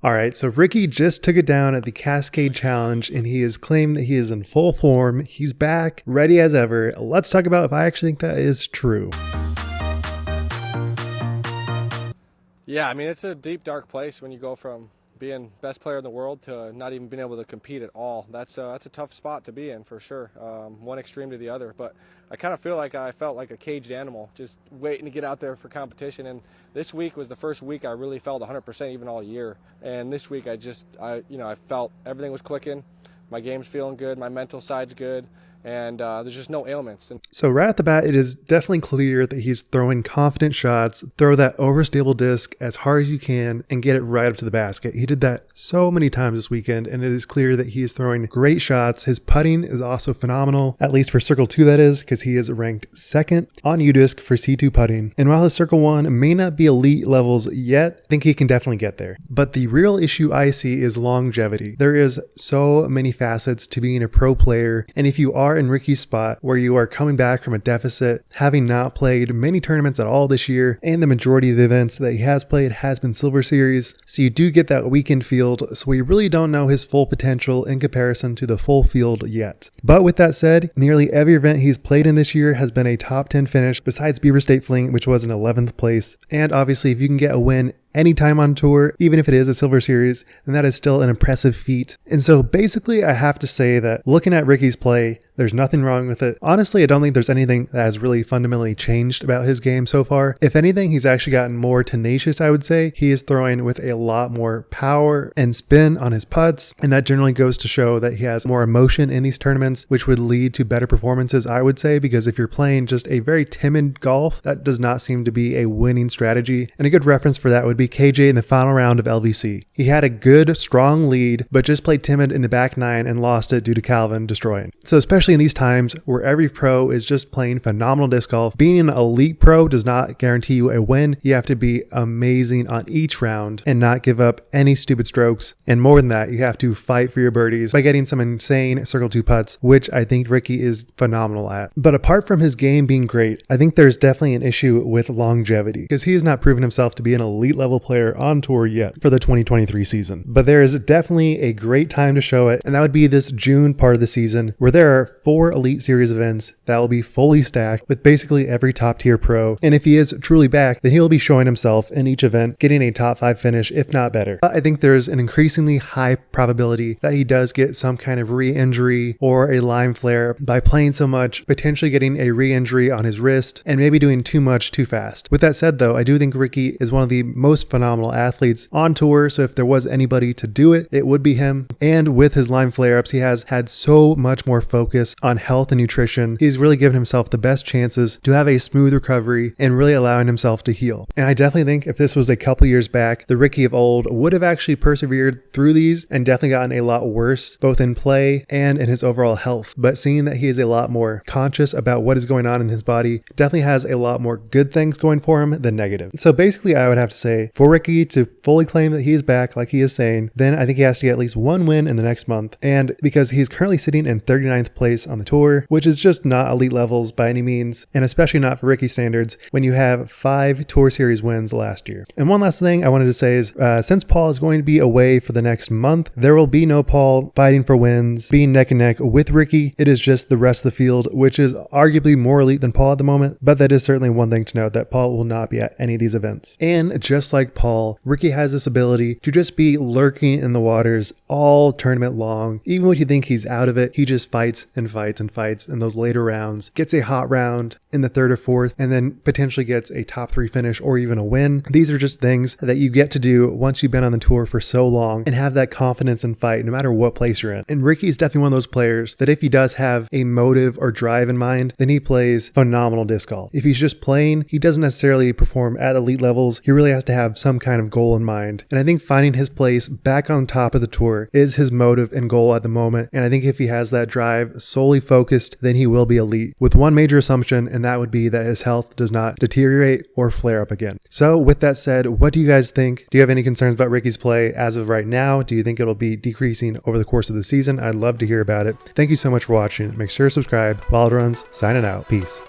All right, so Ricky just took it down at the Cascade Challenge, and he has claimed that he is in full form. He's back, ready as ever. Let's talk about if I actually think that is true. Yeah, I mean, it's a deep, dark place when you go from being best player in the world to not even being able to compete at all. That's a tough spot to be in for sure, one extreme to the other. But I kind of feel like I felt like a caged animal, just waiting to get out there for competition. And this week was the first week I really felt 100% even all year. And this week I felt everything was clicking. My game's feeling good. My mental side's good. And there's just no ailments. So right at the bat, it is definitely clear that he's throwing confident shots. Throw that overstable disc as hard as you can and get it right up to the basket. He did that so many times this weekend, and it is clear that he is throwing great shots. His putting is also phenomenal, at least for Circle 2 that is, because he is ranked second on UDisc for C2 putting. And while his Circle 1 may not be elite levels yet, I think he can definitely get there. But the real issue I see is longevity. There is so many facets to being a pro player, and if you are in Ricky's spot where you are coming back from a deficit, having not played many tournaments at all this year, and the majority of the events that he has played has been Silver Series, so you do get that weekend field, so we really don't know his full potential in comparison to the full field yet. But with that said, nearly every event he's played in this year has been a top 10 finish, besides Beaver State Fling, which was an 11th place. And obviously, if you can get a win anytime on tour, even if it is a Silver Series, then that is still an impressive feat. And so basically, I have to say that looking at Ricky's play, there's nothing wrong with it. Honestly, I don't think there's anything that has really fundamentally changed about his game so far. If anything, he's actually gotten more tenacious, I would say. He is throwing with a lot more power and spin on his putts, and that generally goes to show that he has more emotion in these tournaments, which would lead to better performances, I would say, because if you're playing just a very timid golf, that does not seem to be a winning strategy. And a good reference for that would be KJ in the final round of LVC. He had a good, strong lead, but just played timid in the back nine and lost it due to Calvin destroying. So especially in these times where every pro is just playing phenomenal disc golf, being an elite pro does not guarantee you a win. You have to be amazing on each round and not give up any stupid strokes. And more than that, you have to fight for your birdies by getting some insane Circle 2 putts, which I think Ricky is phenomenal at. But apart from his game being great, I think there's definitely an issue with longevity, because he has not proven himself to be an elite level player on tour yet for the 2023 season. But there is definitely a great time to show it, and that would be this June part of the season, where there are 4 Elite Series events that will be fully stacked with basically every top tier pro. And if he is truly back, then he will be showing himself in each event, getting a top 5 finish, if not better. I think there's an increasingly high probability that he does get some kind of re-injury or a Lyme flare by playing so much, potentially getting a re-injury on his wrist, and maybe doing too much too fast. With that said though, I do think Ricky is one of the most phenomenal athletes on tour, so if there was anybody to do it, it would be him. And with his Lyme flare-ups, he has had so much more focus on health and nutrition. He's really given himself the best chances to have a smooth recovery and really allowing himself to heal. And I definitely think if this was a couple years back, the Ricky of old would have actually persevered through these and definitely gotten a lot worse, both in play and in his overall health. But seeing that he is a lot more conscious about what is going on in his body, definitely has a lot more good things going for him than negative. So basically, I would have to say, for Ricky to fully claim that he is back, like he is saying, then I think he has to get at least one win in the next month. And because he's currently sitting in 39th place on the tour, which is just not elite levels by any means, and especially not for Ricky standards when you have 5 Tour Series wins last year. And one last thing I wanted to say is, since Paul is going to be away for the next month, there will be no Paul fighting for wins, being neck and neck with Ricky. It is just the rest of the field, which is arguably more elite than Paul at the moment, but that is certainly one thing to note, that Paul will not be at any of these events. And just like Paul, Ricky has this ability to just be lurking in the waters all tournament long. Even when you think he's out of it, he just fights and fights and fights in those later rounds, gets a hot round in the 3rd or 4th, and then potentially gets a top 3 finish or even a win. These are just things that you get to do once you've been on the tour for so long and have that confidence and fight no matter what place you're in. And Ricky's definitely one of those players that if he does have a motive or drive in mind, then he plays phenomenal disc golf. If he's just playing, he doesn't necessarily perform at elite levels. He really has to have some kind of goal in mind. And I think finding his place back on top of the tour is his motive and goal at the moment. And I think if he has that drive solely focused, then he will be elite, with one major assumption, and that would be that his health does not deteriorate or flare up again. So with that said, what do you guys think? Do you have any concerns about Ricky's play as of right now? Do you think it'll be decreasing over the course of the season? I'd love to hear about it. Thank you so much for watching. Make sure to subscribe. Wild Runs, signing out. Peace.